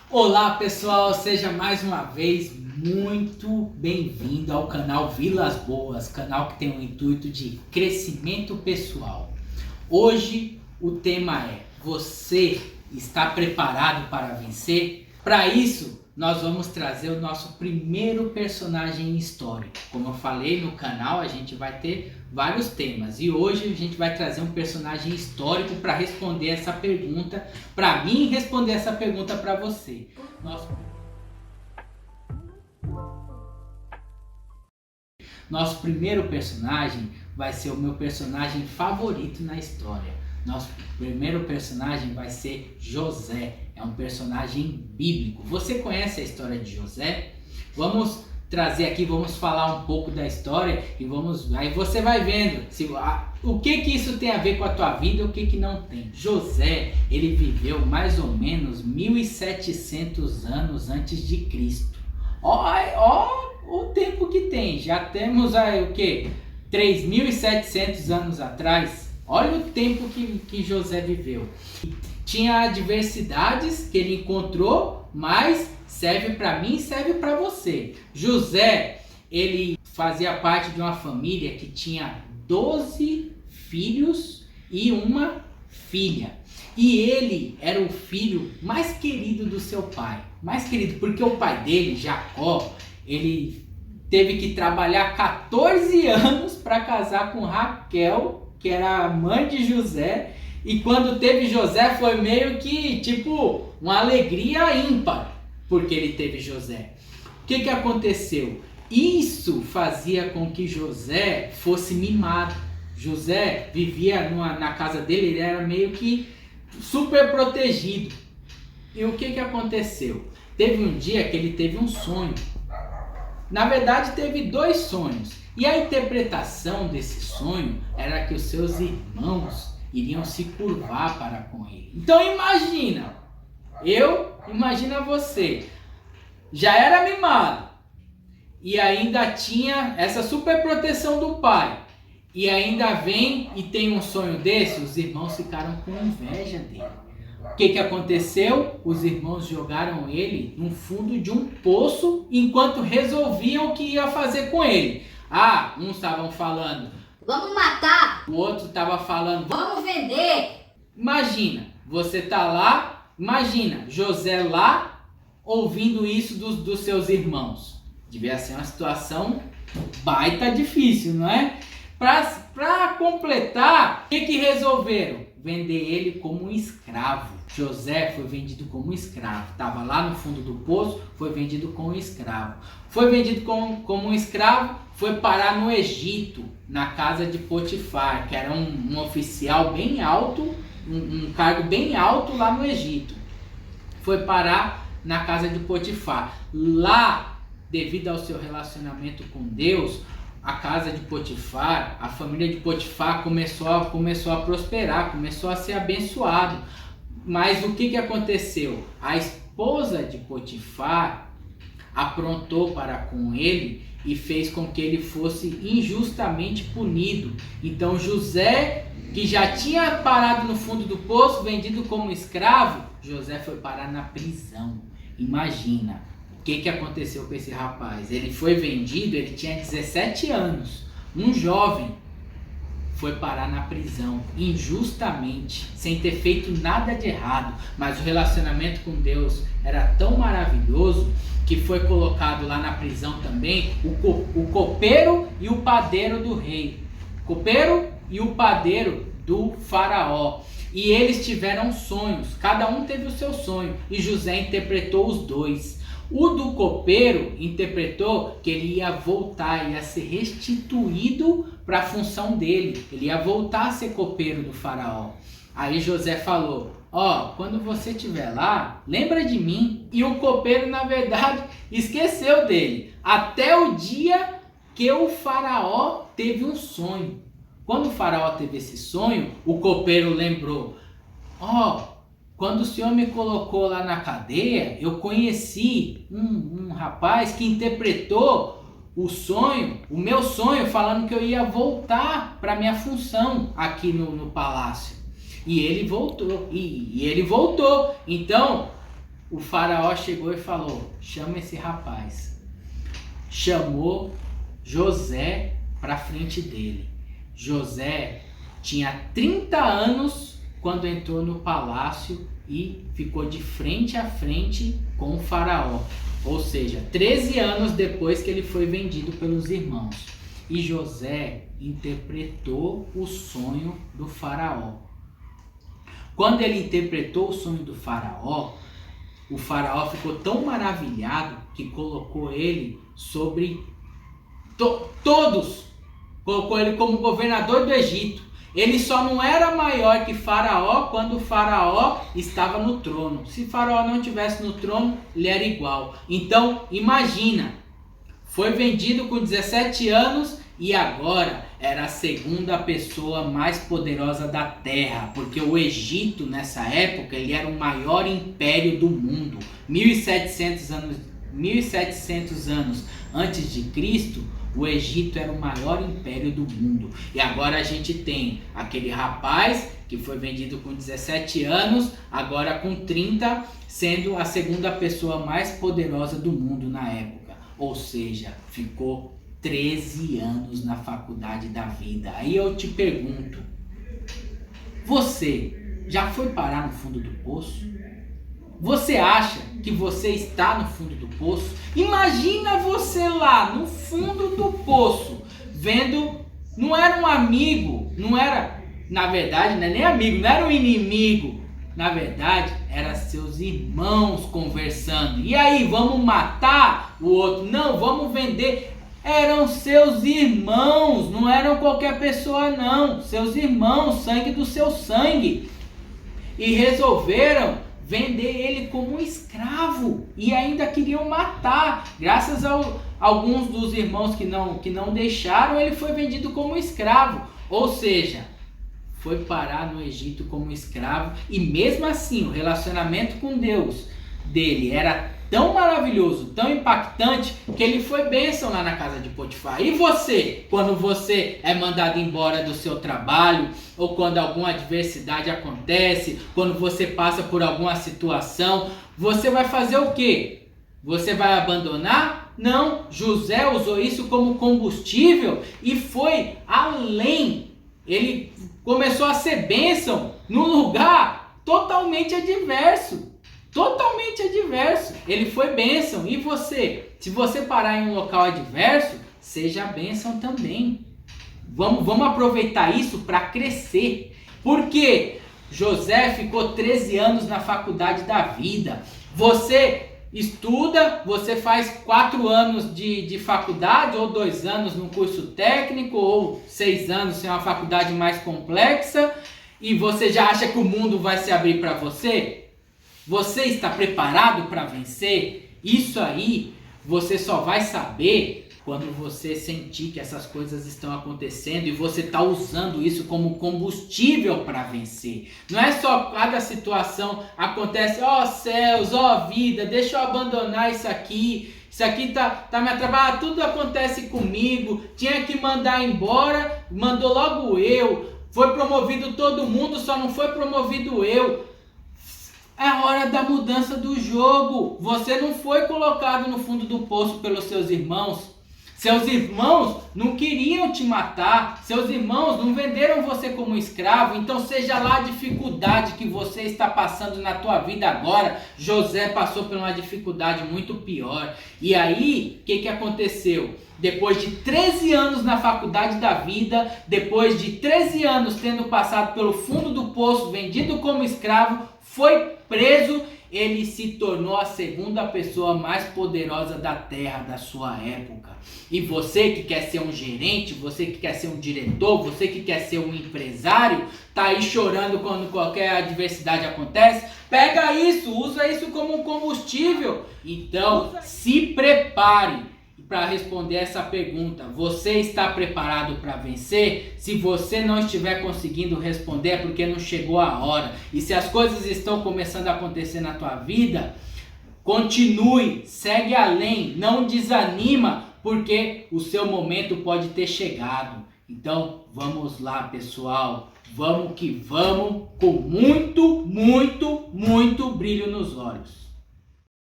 Olá pessoal, seja mais uma vez muito bem-vindo ao canal Vilas Boas, canal que tem o intuito de crescimento pessoal. Hoje o tema é: você está preparado para vencer? Para isso, nós vamos trazer o nosso primeiro personagem histórico. Como eu falei no canal, a gente vai ter vários temas e hoje a gente vai trazer um personagem histórico para responder essa pergunta, para mim responder essa pergunta para você. Nosso primeiro personagem vai ser o meu personagem favorito na história. Nosso primeiro personagem vai ser José. É um personagem bíblico. Você conhece a história de José? Vamos trazer aqui, vamos falar um pouco da história e aí você vai vendo o que isso tem a ver com a tua vida e o que não tem. José, ele viveu mais ou menos 1700 anos antes de Cristo. Ó o tempo que tem. Já temos aí o que? 3.700 anos atrás. Olha o tempo que José viveu. Tinha adversidades que ele encontrou, mas serve para mim e serve para você. José, ele fazia parte de uma família que tinha 12 filhos e uma filha. E ele era o filho mais querido do seu pai. Mais querido porque o pai dele, Jacó, ele teve que trabalhar 14 anos para casar com Raquel, que era a mãe de José. E quando teve José foi meio que tipo uma alegria ímpar, porque ele teve José. O que aconteceu? Isso fazia com que José fosse mimado. José vivia na casa dele, ele era meio que super protegido. E o que aconteceu? Teve um dia que ele teve um sonho. Na verdade, teve 2 sonhos. E a interpretação desse sonho era que os seus irmãos iriam se curvar para com ele. Então imagina você, já era mimado e ainda tinha essa super proteção do pai, e ainda vem e tem um sonho desse. Os irmãos ficaram com inveja dele. O que aconteceu? Os irmãos jogaram ele no fundo de um poço enquanto resolviam o que ia fazer com ele. Uns estavam falando: vamos matar. O outro estava falando: vamos vender. Imagina, você tá lá, imagina José lá ouvindo isso dos seus irmãos. Devia ser uma situação baita difícil, não é? Para completar, o que resolveram? Vender ele como um escravo. José foi vendido como um escravo. Estava lá no fundo do poço, foi vendido como um escravo. Foi vendido como um escravo, foi parar no Egito, na casa de Potifar, que era um oficial bem alto, um cargo bem alto lá no Egito. Foi parar na casa de Potifar. Lá, devido ao seu relacionamento com Deus, a casa de Potifar, a família de Potifar começou a prosperar, começou a ser abençoado. Mas o que aconteceu? A esposa de Potifar aprontou para com ele e fez com que ele fosse injustamente punido. Então José, que já tinha parado no fundo do poço, vendido como escravo, José foi parar na prisão. Imagina o que aconteceu com esse rapaz. Ele foi vendido, ele tinha 17 anos, um jovem, foi parar na prisão injustamente, sem ter feito nada de errado, mas o relacionamento com Deus era tão maravilhoso que foi colocado lá na prisão também o copeiro e o padeiro do rei, copeiro e o padeiro do faraó. E eles tiveram sonhos, cada um teve o seu sonho, e José interpretou os 2. O do copeiro interpretou que ele ia voltar, ia ser restituído para a função dele. Ele ia voltar a ser copeiro do faraó. Aí José falou: quando você estiver lá, lembra de mim. E o copeiro, na verdade, esqueceu dele. Até o dia que o faraó teve um sonho. Quando o faraó teve esse sonho, o copeiro lembrou: quando o senhor me colocou lá na cadeia, eu conheci um rapaz que interpretou o meu sonho, falando que eu ia voltar para minha função aqui no palácio. E ele voltou. E ele voltou. Então, o faraó chegou e falou: chama esse rapaz. Chamou José para frente dele. José tinha 30 anos quando entrou no palácio e ficou de frente a frente com o faraó. Ou seja, 13 anos depois que ele foi vendido pelos irmãos. E José interpretou o sonho do faraó. Quando ele interpretou o sonho do faraó, o faraó ficou tão maravilhado que colocou ele sobre todos. Colocou ele como governador do Egito. Ele só não era maior que Faraó quando o Faraó estava no trono. Se Faraó não estivesse no trono, ele era igual. Então, imagina, foi vendido com 17 anos e agora era a segunda pessoa mais poderosa da terra. Porque o Egito, nessa época, ele era o maior império do mundo. 1700 anos antes de Cristo, o Egito era o maior império do mundo. E agora a gente tem aquele rapaz que foi vendido com 17 anos, agora com 30, sendo a segunda pessoa mais poderosa do mundo na época. Ou seja, ficou 13 anos na faculdade da vida. Aí eu te pergunto, você já foi parar no fundo do poço? Você acha que você está no fundo do poço? Imagina você lá no fundo do poço, vendo, não era um amigo, não era, na verdade, não é nem amigo, não era um inimigo, na verdade, eram seus irmãos conversando. E aí, vamos matar o outro? Não, vamos vender. Eram seus irmãos, não eram qualquer pessoa não, seus irmãos, sangue do seu sangue. E resolveram vender ele como um escravo e ainda queriam matar. Graças a alguns dos irmãos que não deixaram, ele foi vendido como escravo. Ou seja, foi parar no Egito como escravo. E mesmo assim, o relacionamento com Deus dele era tão maravilhoso, tão impactante, que ele foi bênção lá na casa de Potifar. E você, quando você é mandado embora do seu trabalho, ou quando alguma adversidade acontece, quando você passa por alguma situação, você vai fazer o quê? Você vai abandonar? Não, José usou isso como combustível e foi além. Ele começou a ser bênção num lugar totalmente adverso. Totalmente adverso. Ele foi bênção. E você? Se você parar em um local adverso, seja bênção também. Vamos aproveitar isso para crescer. Porque José ficou 13 anos na faculdade da vida. Você estuda, você faz 4 anos de faculdade, ou 2 anos no curso técnico, ou 6 anos se é uma faculdade mais complexa, e você já acha que o mundo vai se abrir para você? Você está preparado para vencer? Isso aí você só vai saber quando você sentir que essas coisas estão acontecendo e você está usando isso como combustível para vencer. Não é só cada situação acontece, ó céus, ó vida, deixa eu abandonar isso aqui tá me atrapalhando, tudo acontece comigo, tinha que mandar embora, mandou logo eu, foi promovido todo mundo, só não foi promovido eu. É a hora da mudança do jogo. Você não foi colocado no fundo do poço pelos seus irmãos. Seus irmãos não queriam te matar. Seus irmãos não venderam você como escravo. Então seja lá a dificuldade que você está passando na tua vida agora. José passou por uma dificuldade muito pior. E aí, o que aconteceu? Depois de 13 anos na faculdade da vida, depois de 13 anos tendo passado pelo fundo do poço, vendido como escravo, foi preso, ele se tornou a segunda pessoa mais poderosa da terra da sua época. E você que quer ser um gerente, você que quer ser um diretor, você que quer ser um empresário, tá aí chorando quando qualquer adversidade acontece, pega isso, usa isso como um combustível. Então, se prepare para responder essa pergunta. Você está preparado para vencer? Se você não estiver conseguindo responder é porque não chegou a hora. E se as coisas estão começando a acontecer na tua vida, continue, segue além, não desanima, porque o seu momento pode ter chegado. Então, vamos lá, pessoal. Vamos que vamos, com muito, muito, muito brilho nos olhos.